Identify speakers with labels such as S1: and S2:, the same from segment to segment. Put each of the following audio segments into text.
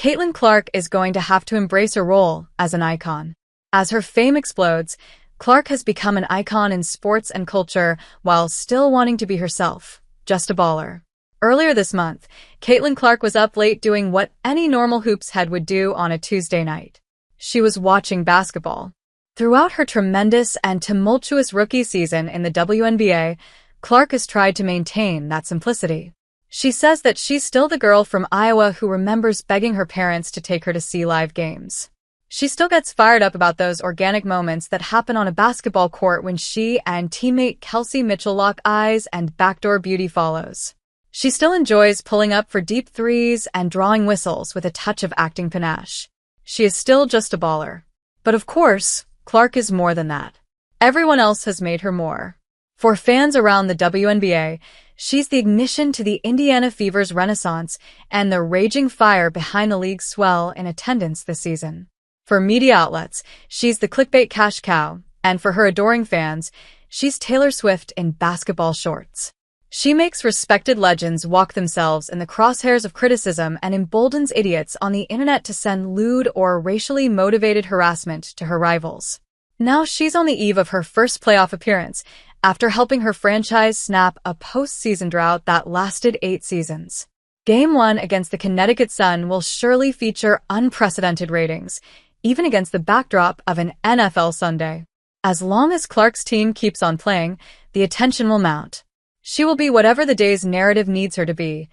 S1: Caitlin Clark is going to have to embrace her role as an icon. As her fame explodes, Clark has become an icon in sports and culture while still wanting to be herself, just a baller. Earlier this month, Caitlin Clark was up late doing what any normal hoops head would do on a Tuesday night. She was watching basketball. Throughout her tremendous and tumultuous rookie season in the WNBA, Clark has tried to maintain that simplicity. She says that she's still the girl from Iowa who remembers begging her parents to take her to see live games. She still gets fired up about those organic moments that happen on a basketball court when she and teammate Kelsey Mitchell lock eyes and backdoor beauty follows. She still enjoys pulling up for deep threes and drawing whistles with a touch of acting panache. She is still just a baller. But of course, Clark is more than that. Everyone else has made her more. For fans around the WNBA, she's the ignition to the Indiana Fever's renaissance and the raging fire behind the league's swell in attendance this season. For media outlets, she's the clickbait cash cow, and for her adoring fans, she's Taylor Swift in basketball shorts. She makes respected legends walk themselves in the crosshairs of criticism and emboldens idiots on the internet to send lewd or racially motivated harassment to her rivals. Now she's on the eve of her first playoff appearance, after helping her franchise snap a postseason drought that lasted 8 seasons. Game 1 against the Connecticut Sun will surely feature unprecedented ratings, even against the backdrop of an NFL Sunday. As long as Clark's team keeps on playing, the attention will mount. She will be whatever the day's narrative needs her to be.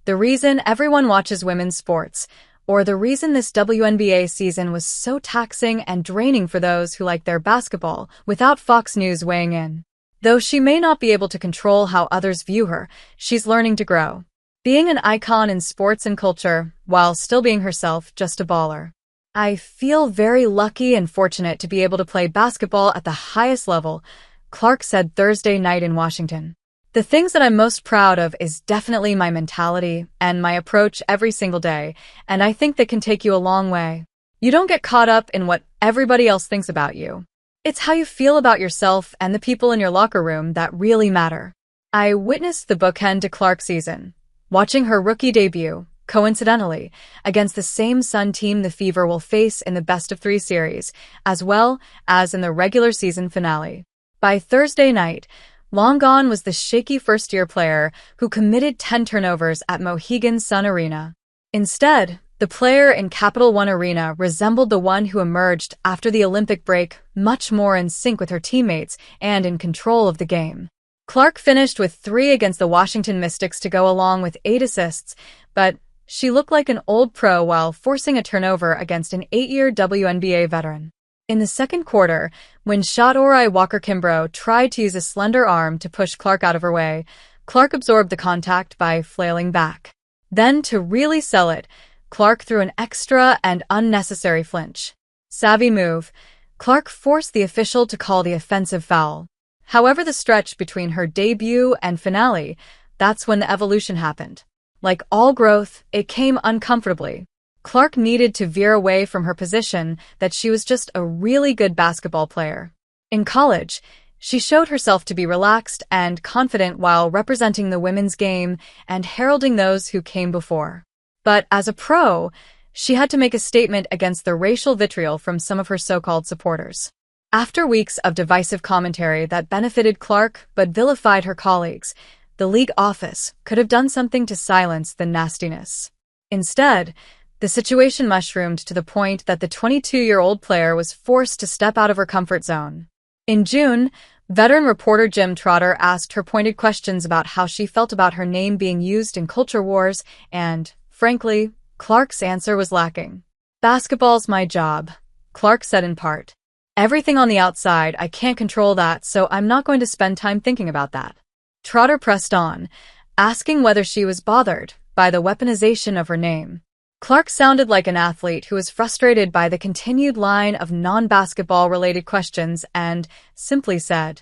S1: The reason everyone watches women's sports, or the reason this WNBA season was so taxing and draining for those who like their basketball, without Fox News weighing in. Though she may not be able to control how others view her, she's learning to grow. Being an icon in sports and culture, while still being herself, just a baller. I feel very lucky and fortunate to be able to play basketball at the highest level, Clark said Thursday night in Washington. The things that I'm most proud of is definitely my mentality and my approach every single day, and I think that can take you a long way. You don't get caught up in what everybody else thinks about you. It's how you feel about yourself and the people in your locker room that really matter. I witnessed the bookend to Clark's season, watching her rookie debut, coincidentally, against the same Sun team the Fever will face in the best-of-3 series, as well as in the regular season finale. By Thursday night, long gone was the shaky first-year player who committed 10 turnovers at Mohegan Sun Arena. Instead, the player in Capital One Arena resembled the one who emerged after the Olympic break, much more in sync with her teammates and in control of the game. Clark finished with 3 against the Washington Mystics to go along with 8 assists, but she looked like an old pro while forcing a turnover against an 8-year WNBA veteran. In the second quarter, when Shot-Ori Walker-Kimbrough tried to use a slender arm to push Clark out of her way, Clark absorbed the contact by flailing back. Then, to really sell it, Clark threw an extra and unnecessary flinch. Savvy move, Clark forced the official to call the offensive foul. However, the stretch between her debut and finale, that's when the evolution happened. Like all growth, it came uncomfortably. Clark needed to veer away from her position that she was just a really good basketball player. In college, she showed herself to be relaxed and confident while representing the women's game and heralding those who came before. But as a pro, she had to make a statement against the racial vitriol from some of her so-called supporters. After weeks of divisive commentary that benefited Clark but vilified her colleagues, the league office could have done something to silence the nastiness. Instead, the situation mushroomed to the point that the 22-year-old player was forced to step out of her comfort zone. In June, veteran reporter Jim Trotter asked her pointed questions about how she felt about her name being used in culture wars, and, frankly, Clark's answer was lacking. "Basketball's my job," Clark said in part. "Everything on the outside, I can't control that, so I'm not going to spend time thinking about that." Trotter pressed on, asking whether she was bothered by the weaponization of her name. Clark sounded like an athlete who was frustrated by the continued line of non-basketball-related questions and simply said,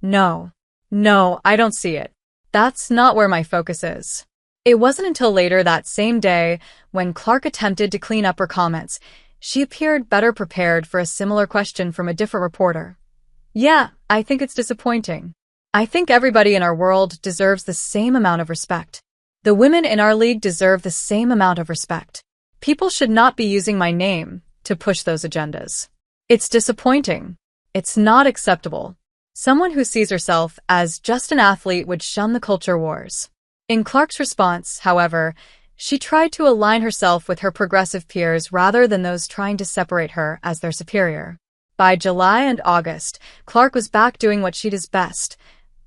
S1: No, I don't see it. That's not where my focus is." It wasn't until later that same day, when Clark attempted to clean up her comments, she appeared better prepared for a similar question from a different reporter. "Yeah, I think it's disappointing. I think everybody in our world deserves the same amount of respect. The women in our league deserve the same amount of respect. People should not be using my name to push those agendas. It's disappointing. It's not acceptable. Someone who sees herself as just an athlete would shun the culture wars. In Clark's response, however, she tried to align herself with her progressive peers rather than those trying to separate her as their superior. By July and August, Clark was back doing what she does best,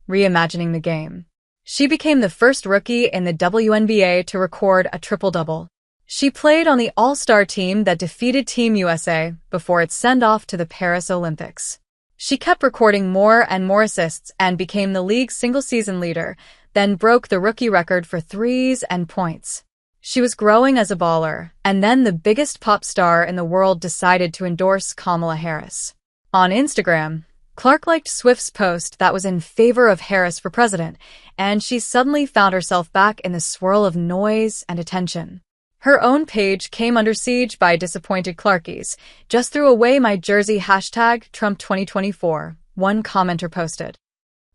S1: reimagining the game. She became the first rookie in the WNBA to record a triple-double. She played on the All-Star team that defeated Team USA before its send-off to the Paris Olympics. She kept recording more and more assists and became the league's single-season leader, then broke the rookie record for threes and points. She was growing as a baller, and then the biggest pop star in the world decided to endorse Kamala Harris. On Instagram, Clark liked Swift's post that was in favor of Harris for president, and she suddenly found herself back in the swirl of noise and attention. Her own page came under siege by disappointed Clarkies. "Just threw away my jersey #Trump 2024, one commenter posted.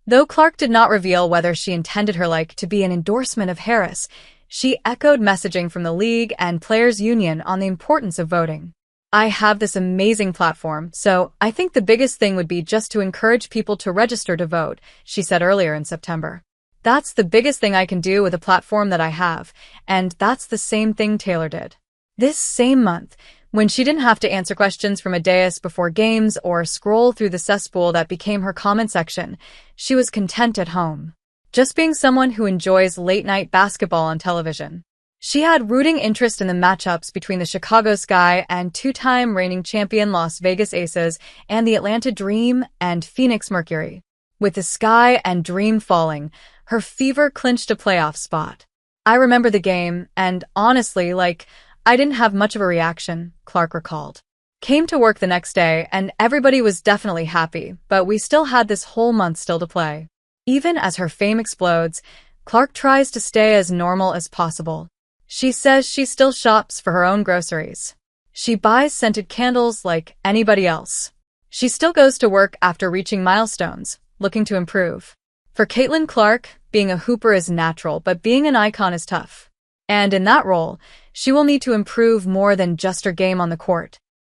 S1: Though Clark did not reveal whether she intended her like to be an endorsement of Harris, she echoed messaging from the league and players' union on the importance of voting. "I have this amazing platform, so I think the biggest thing would be just to encourage people to register to vote," she said earlier in September. "That's the biggest thing I can do with a platform that I have," and that's the same thing Taylor did. This same month, when she didn't have to answer questions from a dais before games or scroll through the cesspool that became her comment section, she was content at home, just being someone who enjoys late-night basketball on television. She had rooting interest in the matchups between the Chicago Sky and two-time reigning champion Las Vegas Aces and the Atlanta Dream and Phoenix Mercury. With the Sky and Dream falling, her fever clinched a playoff spot. "I remember the game, and honestly, I didn't have much of a reaction," Clark recalled. "Came to work the next day, and everybody was definitely happy, but we still had this whole month still to play." Even as her fame explodes, Clark tries to stay as normal as possible. She says she still shops for her own groceries. She buys scented candles like anybody else. She still goes to work after reaching milestones, looking to improve. For Caitlin Clark, being a hooper is natural, but being an icon is tough. And in that role, she will need to improve more than just her game on the court.